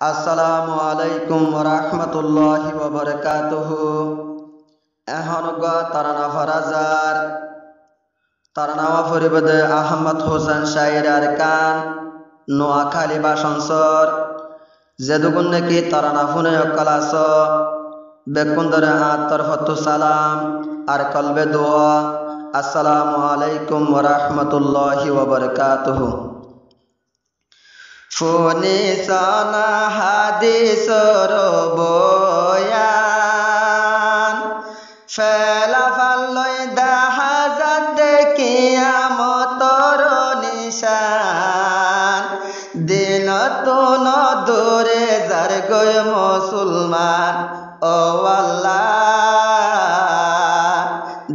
আসসালামু আলাইকুম ওরহমতুল্লাহি ওয়াবারাকাতুহু। এখন তারানা ফরাজার তারানাওয়া ফরিবদে আহমদ হোসেন শাহির আর কান নোয়াখালী বাসনসর যেদুগুন নাকি তারানা ফুনে অকালাস বেকুন্দরে আতরফতু সালাম আর কলবে দোয়া। আসসালামু আলাইকুম ওরহমতুল্লাহি ওয়াবারাকাতুহু। ফোনে সানা হাদিসর বয়ান ফেলাফাল্লই দাহাজাত কিয়ামতর নিশান দিন তুন দূরে যার গয় মুসলমান ও আল্লাহ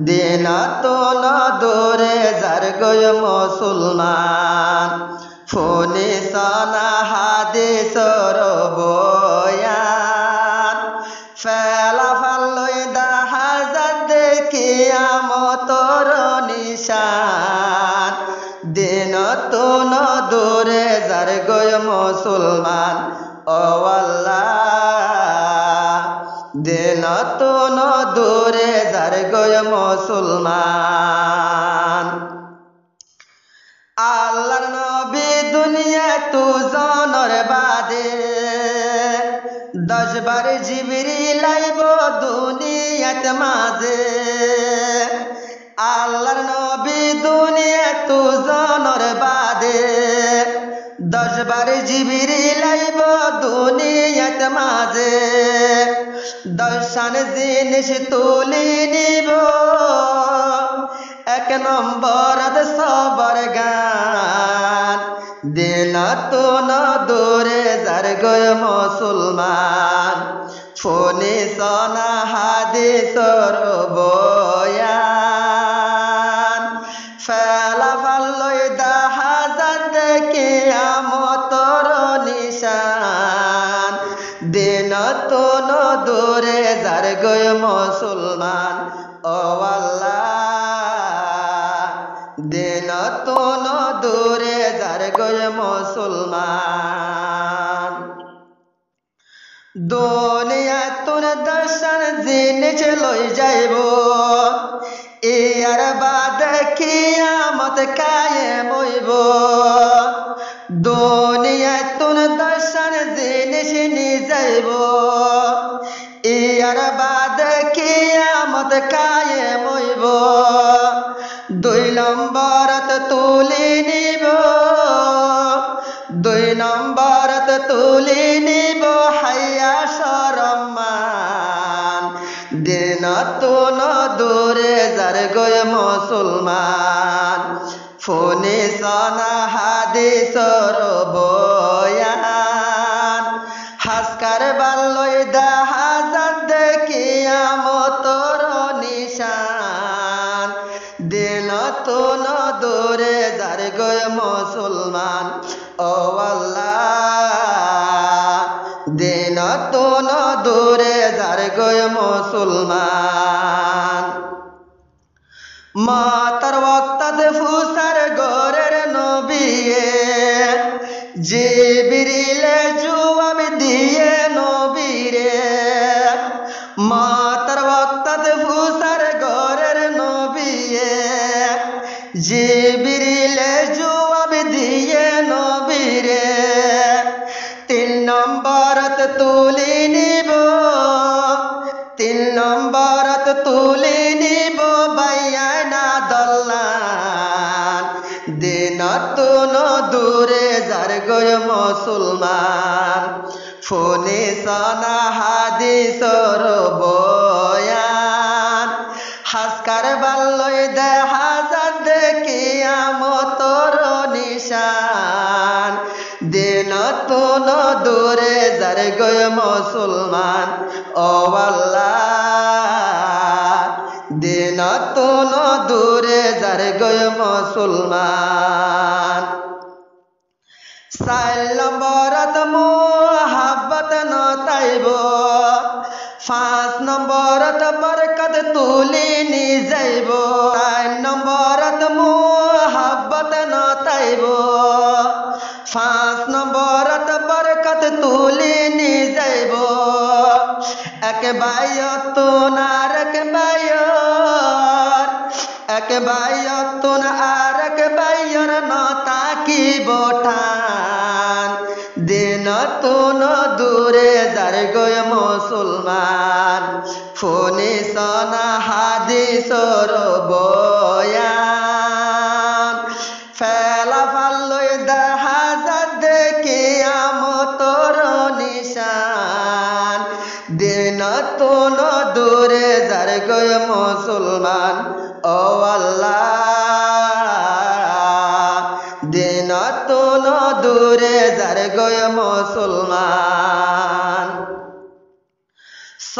দিন তুন দূরে যার গয় মুসলমান ফোনে সানা হাদিসর বয়ান ফেলাফাল্লই দাহাজাত কিয়ামতর নিশান দিন তুন দূরে যার গয় মুসলমান ও আল্লাহ দিন তুন দূরে যার গয় মুসলমান। আল্লাহর নবী দুনিয়া তু জনর বাদে 10 বার জিবরিল আইব দুনিয়াত মাঝে। আল্লাহর নবী দুনিয়া তু জনর বাদে 10 বার জিবরিল আইব দুনিয়াত মাঝে। 10 জিনিস তুলি নিব এক নম্বর সবর গান দিন তুন দূরে যার গয় মুসলমান ফোনে সনা হাদিসর বয়ান ফেলাফাল্লই দাহাজাত কিয়ামতর নিশান দিন তুন দূরে যার গয় মুসলমান ও আল্লাহ দিন তুন দূরে যার গয় মুসলমান। দুনিয়া তুন 10 জিনিস লই যাইব ইয়ার বাদ কিয়ামত কায়েম হইব। দুনিয়া তুন 10 জিনিস নি যাইব ইয়ার বাদ কিয়ামত কায়েম হইব। 2 নম্বরত তুলি নিব 2 নম্বরত তুলি নিব হাইয়া শরমান দিন তুন দূরে যার গয় মুসলমান ফোনে সনা হাদিসর বয়ান হাসকার বাল্লই দাহাজাত কিয়ামতর নিশান দিন তুন দূরে যার গয় মুসলমান ও আল্লাহ দিন তুন দূরে যার গয় মুসলমান। মাতার ওয়াক্তাত ফুসার গরের নবিয়ে জিবরিলে জবাব দিয়ে নবীরে। মাতার ওয়াক্তাত ফুসার গরের নবিয়ে জিবরিলে জবাব দিয়ে নবীরে। 3 নম্বরত তুলি নিব 3 নম্বরত তুলি নিব বাইয়ানা দল্লান দিন তুন দূরে যার গয় মুসলমান ফোনে সনা হাদিসর বয়ান হাসকার বাল্লই দাহাজাত কিয়ামতর নিশান দিন তুন দূরে যার গয় মুসলমান ও আল্লাহ দিন তুন দূরে যার গয় মুসলমান। 4 নম্বরত মুহাব্বত নতাইব 5 নম্বরত বরকত তুলি নি যাইব। 4 নম্বরত মুহাব্বত নতাইব 5 নম্বরত বরকত তুলি নি যাইব এক বাইয়তুন আর এক বাইয়র এক বাইয়তুন আর এক বাইয়র নতা কি বঠান দিন তুন দূরে যার গয় মুসলমান ফোনে সনা হাদিসর বয়ান ফেলা ফাল্লই দেখা যাতে কিয়ামতর নিশান দিন তুন দূরে যার গয় মুসলমান ও আল্লাহ দিন তুন দূরে যার গয় মুসলমান ছ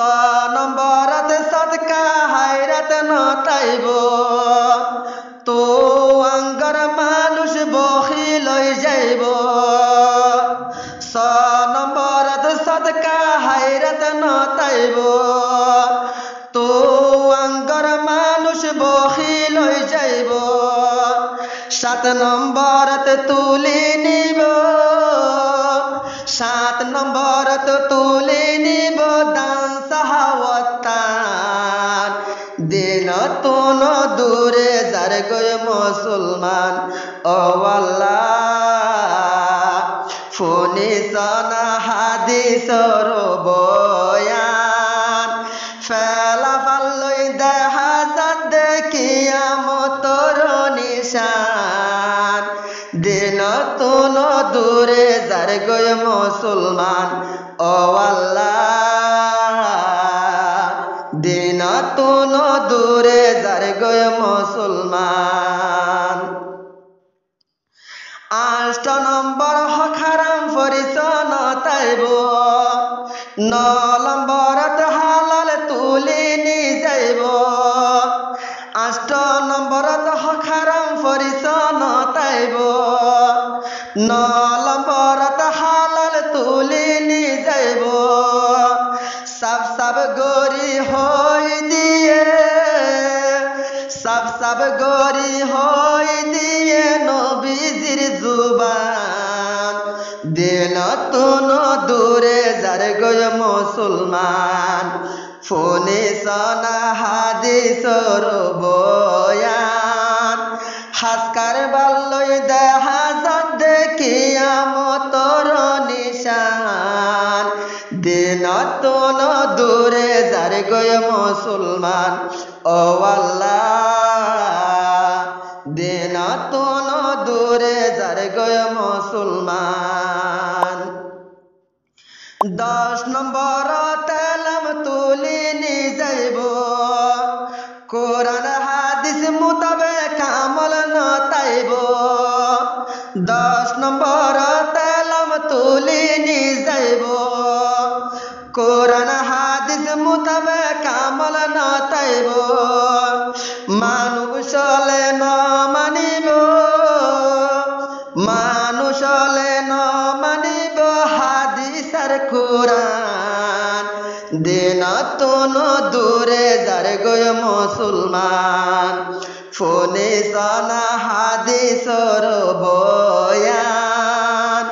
নম্বরত সদকা হায়রাত নতাইব তো আঙ্গর মানুষ বহি লই যাইব ছ নম্বরত সদকা হায়রাত নতাইব তো আঙ্গর মানুষ বহি লই যাইব 7 নম্বরত তুলি নিব 7 নম্বরত তুলি নিব দান সাহাওয়াতান দিন তুন দূরে যার গয় মুসলমান ও আল্লাহ ফোনে সনা হাদিসর বয়ান ফেলা ফাল্লই দেখা যাতে কিয়ামতর নিশান দিন তুন দূরে যার গয় মুসলমান ও আল্লাহ দিন তুন দূরে যার গয় মুসলমান 8 নম্বর হখারাম পরিচন তাইব 9 নম্বরত হালাল তুলি নি যাইব 8 নম্বরত হখারাম পরিচন তাইব 9 নম্বরত হালাল তুলি নি যাইব সব সব গরি হই দিয়ে সব গরি হই দিয়ে নবীজির জুবান দিন তুন দূরে যার গয় মুসলমান ফোনে সনা হাদিসর বয়ান হাসকার বাল্লই দেখা যাতে কিয়ামতর নিশান দিন তুন দূরে যার গয় মুসলমান ও আল্লাহ দিন তুন দূরে যার গয় মুসলমান 10 নম্বর তেলাম তুলি নি যাইব কোরআন হাদিস মোতাবেক আমল নতাইব 10 নম্বর তেলাম তুলি নি যাইব কোরআন হাদিস মোতাবেক আমল নতাইব মানুষ হলে ন মানিব মানুষ হলে ন মানিব হাদিস আর কোরআন দিন তুন দূরে যার গয় মুসলমান ফোনে সনা হাদিসর বয়ান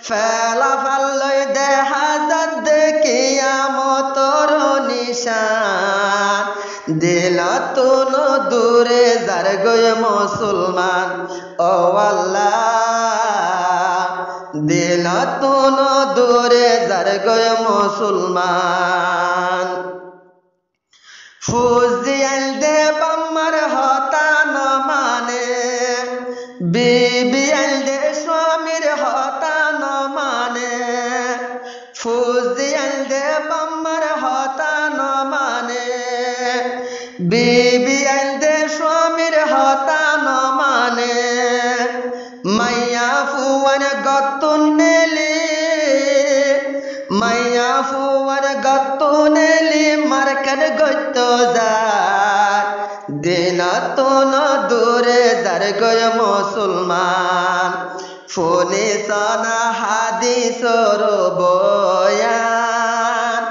ফেলা ফাল্লই দেখা যাতে কিয়ামতর নিশান দিন তুন দূরে যার গয় মুসলমান ও আল্লাহ দিন তুন দূরে যার গয় মুসলমান ফুজিয়াল দে বাম্মার হতা ন মানে বিবিয়াল দে স্বামীর হতা ন মানে ফুজিয়াল দে বাম্মার হতা ন মানে বিবিয়াল দে স্বামীর হতা ন মানে মাইয়া ফুয়ান গতুন নেলি মাইয়া ফুয়ান গতুন নেলি মার্কার গত যার দিন তুন দূরে যার গয় মুসলমান ফোনে সনা হাদিসর বয়ান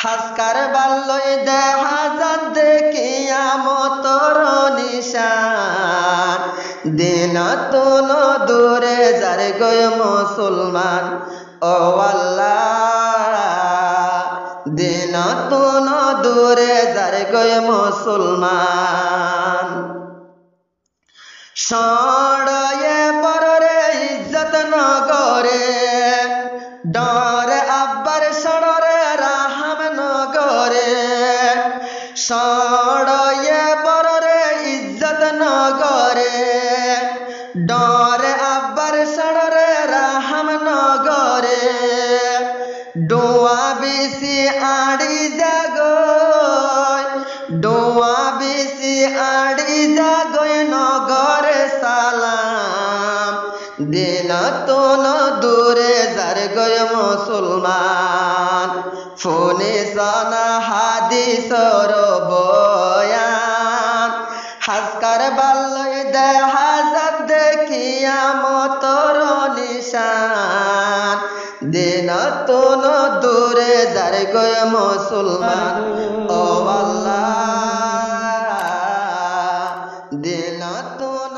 হাসকার বাল্লই দেখা যাতে কিয়ামতর নিশান দিন তুন দূরে যার গয় মুসলমান ও আল্লাহ গয় মুসলমান সড়য়ে পররে ইজ্জত নগরে ডরে আব্বার সড়রে রাহাম নগরে সড়য়ে পররে ইজ্জত নগরে ডরে আব্বার সড়রে রাহাম নগরে ডোয়া বেশি আড়ি জাগয় ডোয়া বেশি আড়ি জাগয় নগরে সালাম দিন তোন দূরে যার গয় মুসলমান ফোনে সানা হাদিসর বয়ান হাসকার বাল্লই দেহাজাত দেখিয়া মতর নিশান দিন তোন দূরে যার গয় মুসলমান ও আল্লাহ দিন তোন